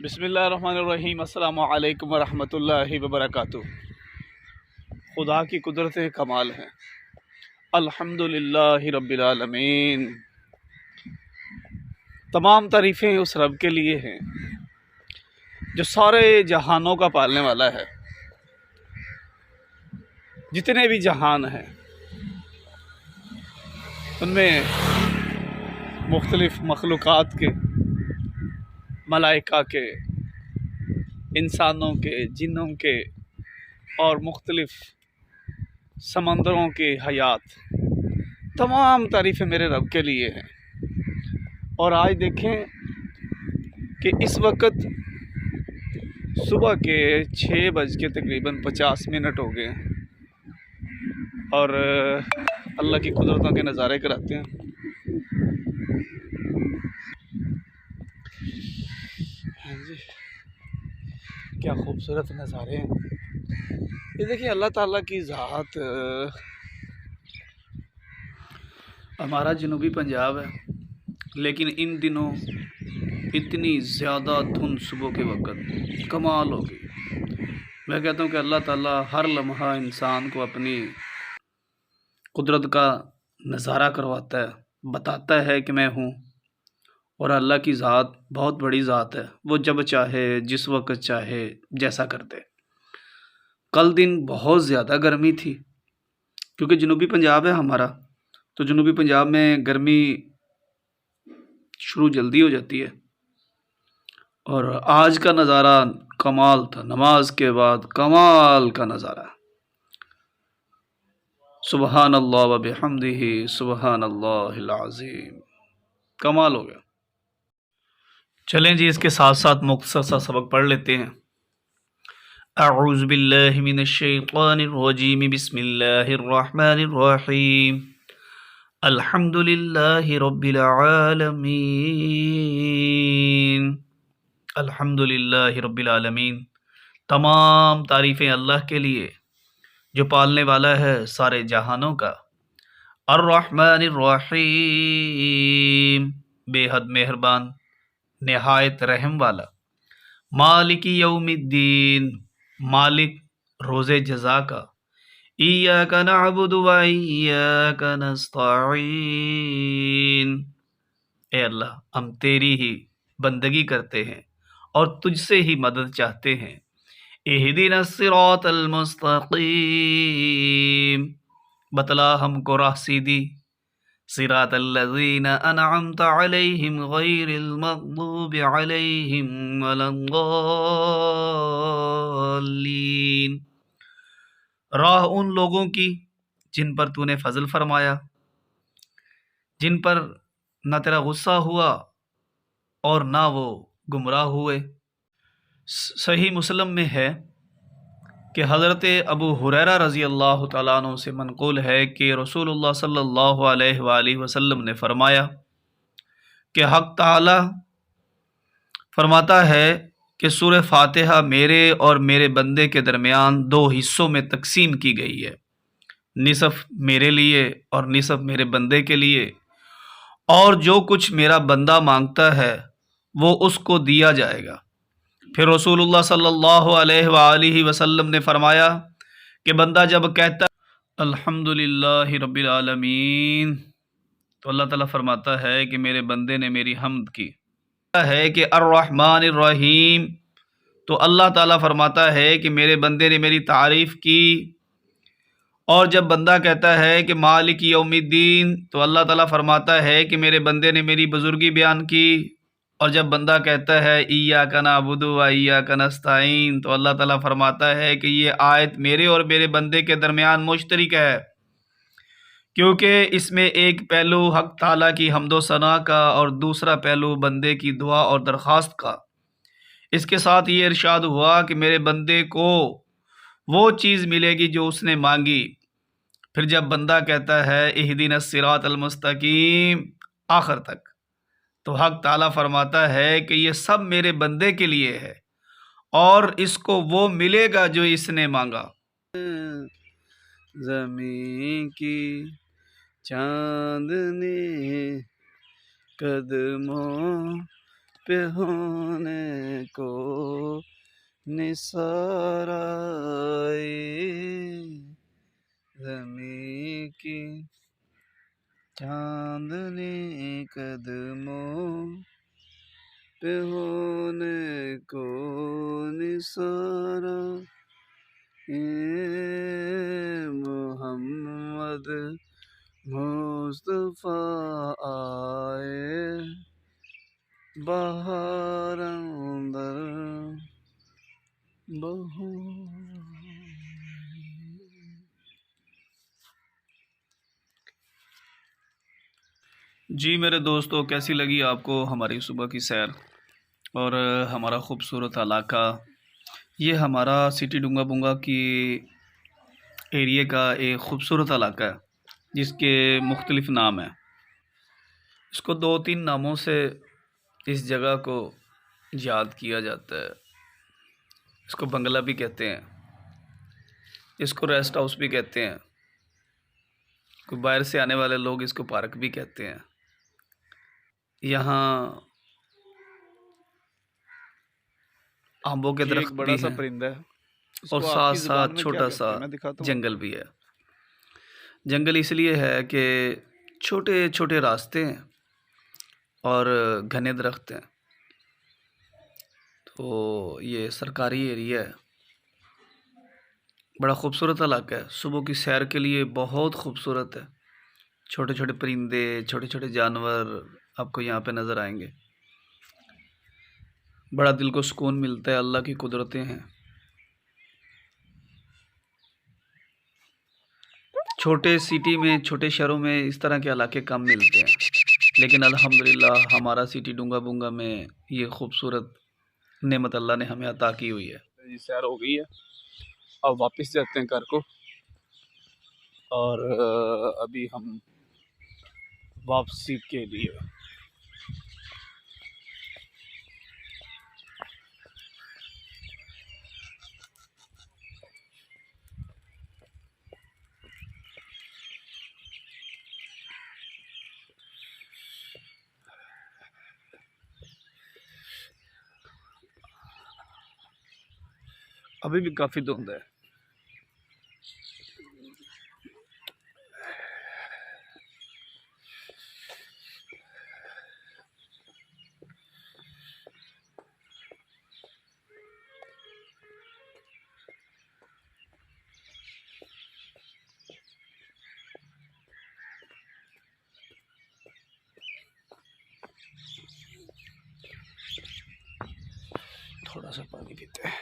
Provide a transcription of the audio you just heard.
बिस्मिल्लाहिर्रहमानिर्रहीम। अस्सलामु अलैकुम वरहमतुल्लाहि वबरकातुहू। खुदा की कुदरत कमाल है। अल्हम्दुलिल्लाहि रब्बिल आलमीन। तमाम तारीफ़ें उस रब के लिए हैं जो सारे जहानों का पालने वाला है। जितने भी जहान हैं उनमें मुख्तलिफ़ मखलूक़ात के, मलाइका के, इंसानों के, जिन्नों के और मुख्तलिफ़ समंदरों की हयात, तमाम तारीफ़ें मेरे रब के लिए हैं। और आज देखें कि इस वक्त सुबह के 6 बज के तकरीबन 50 मिनट हो गए हैं और अल्लाह की कुदरतों के नज़ारे कराते हैं। हाँ जी, क्या खूबसूरत नज़ारे हैं। ये देखिए अल्लाह ताला की ज़ात। हमारा जनूबी पंजाब है, लेकिन इन दिनों इतनी ज़्यादा धुंध सुबह के वक्त कमाल हो गई। मैं कहता हूँ कि अल्लाह ताला हर लम्हा इंसान को अपनी कुदरत का नज़ारा करवाता है, बताता है कि मैं हूँ। और अल्लाह की ज़ात बहुत बड़ी ज़ात है, वो जब चाहे जिस वक्त चाहे जैसा कर दे। कल दिन बहुत ज़्यादा गर्मी थी, क्योंकि जनूबी पंजाब है हमारा, तो जनूबी पंजाब में गर्मी शुरू जल्दी हो जाती है। और आज का नज़ारा कमाल था, नमाज के बाद कमाल का नज़ारा। सुबहान अल्लाह व बिहम्दिही सुबहान अल्लाहिल अज़ीम। कमाल हो गया। चलें जी, इसके साथ साथ मुख्तसर सा सबक पढ़ लेते हैं। अऊज़ु बिल्लाहि मिनश शैतानिर रजीम, बिस्मिल्लाहिर रहमानिर रहीम, अल्हम्दुलिल्लाहि रब्बिल आलमीन। अल्हम्दुलिल्लाहि रब्बिल आलमीन। तमाम तारीफ़ें अल्लाह के लिए जो पालने वाला है सारे जहानों का। अर्रहमानिर रहीम, बेहद मेहरबान, निहायत रहम वाला। मालिकी यौमिद्दीन, मालिक रोज़े जज़ा का। इय्याका नअबुदु व इय्याका नस्तईन, ए अल्लाह हम तेरी ही बंदगी करते हैं और तुझसे ही मदद चाहते हैं। इहदिनस सिरातल मुस्तकीम, बतला हमको राह सीधी। सिरातल्लज़ीना अनअमत अलैहिम गैरिल मग़दूबि अलैहिम वलद्दाल्लीन, राह उन लोगों की जिन पर तूने फजल फरमाया, जिन पर न तेरा गुस्सा हुआ और ना वो गुमराह हुए। सही मुस्लिम में है कि हज़रत अबू हुरैरा रज़ी अल्लाह तआला अन्हु से मनक़ूल है कि रसूलुल्लाह सल्लल्लाहु अलैहि वसल्लम ने फरमाया कि हक़ ताला फरमाता है कि सूरह फ़ातिहा मेरे और मेरे बंदे के दरमियान 2 हिस्सों में तकसीम की गई है, निसफ़ मेरे लिए और निसफ़ मेरे बंदे के लिए। और जो कुछ मेरा बंदा मांगता है वो उसको दिया जाएगा। फिर रसूलुल्लाह सल्लल्लाहु अलैहि वसल्लम ने फरमाया कि बंदा जब कहता अल्हम्दुलिल्लाहि रब्बिल आलमीन, तो अल्लाह ताला फरमाता है कि मेरे बंदे ने मेरी हम्द की। है कि अर्रहमानिर रहीम, तो अल्लाह ताला फरमाता है कि मेरे बंदे ने मेरी तारीफ़ की। और जब बंदा कहता है कि मालिक यौमिद्दीन, तो अल्लाह ताला फरमाता है कि मेरे बंदे ने मेरी बुज़ुर्गी बयान की। और जब बंदा कहता है इय्याका नअबुदु व इय्याका नस्तईन, तो अल्लाह ताला फरमाता है कि ये आयत मेरे और मेरे बंदे के दरमियान मुश्तरक है, क्योंकि इसमें एक पहलू हक़ ताला की हम्दो सना का और दूसरा पहलू बंदे की दुआ और दरख्वास्त का। इसके साथ ये इरशाद हुआ कि मेरे बंदे को वो चीज़ मिलेगी जो उसने मांगी। फिर जब बंदा कहता है इहदिनस सिरातल मुस्तकीम आखिर तक, तो हक़ ताला फरमाता है कि ये सब मेरे बंदे के लिए है और इसको वो मिलेगा जो इसने मांगा। ज़मीं की चांदनी कदमों पे होने को निसारा ज़मीं की चांदनी कदमों पे होने को निसारा मोहम्मद मुस्तफ़ा आए बहार अंदर बहू। जी मेरे दोस्तों, कैसी लगी आपको हमारी सुबह की सैर और हमारा ख़ूबसूरत इलाका। ये हमारा सिटी डूंगा बुंगा की एरिया का एक ख़ूबसूरत इलाका है जिसके मुख्तलिफ़ नाम हैं। इसको 2-3 नामों से इस जगह को याद किया जाता है। इसको बंगला भी कहते हैं, इसको रेस्ट हाउस भी कहते हैं, कोई बाहर से आने वाले लोग इसको पार्क भी कहते हैं। यहाँ आंबों के दरख्त बड़ा भी सा हैं परिंदा है और साथ साथ छोटा सा जंगल भी है। जंगल इसलिए है कि छोटे छोटे रास्ते हैं और घने दरख्त हैं, तो ये सरकारी एरिया है। बड़ा खूबसूरत इलाका है, सुबह की सैर के लिए बहुत खूबसूरत है। छोटे छोटे परिंदे, छोटे छोटे जानवर आपको यहाँ पे नज़र आएंगे। बड़ा दिल को सुकून मिलता है, अल्लाह की कुदरतें हैं। छोटे सिटी में, छोटे शहरों में इस तरह के इलाके कम मिलते हैं, लेकिन अल्हम्दुलिल्लाह हमारा सिटी डूंगा बुंगा में ये खूबसूरत नेमत अल्लाह ने हमें अता की हुई है। सैर हो गई है, अब वापस जाते हैं घर को और अभी हम वापसी के लिए अभी भी काफ़ी धुंध है। थोड़ा सा पानी पीते हैं।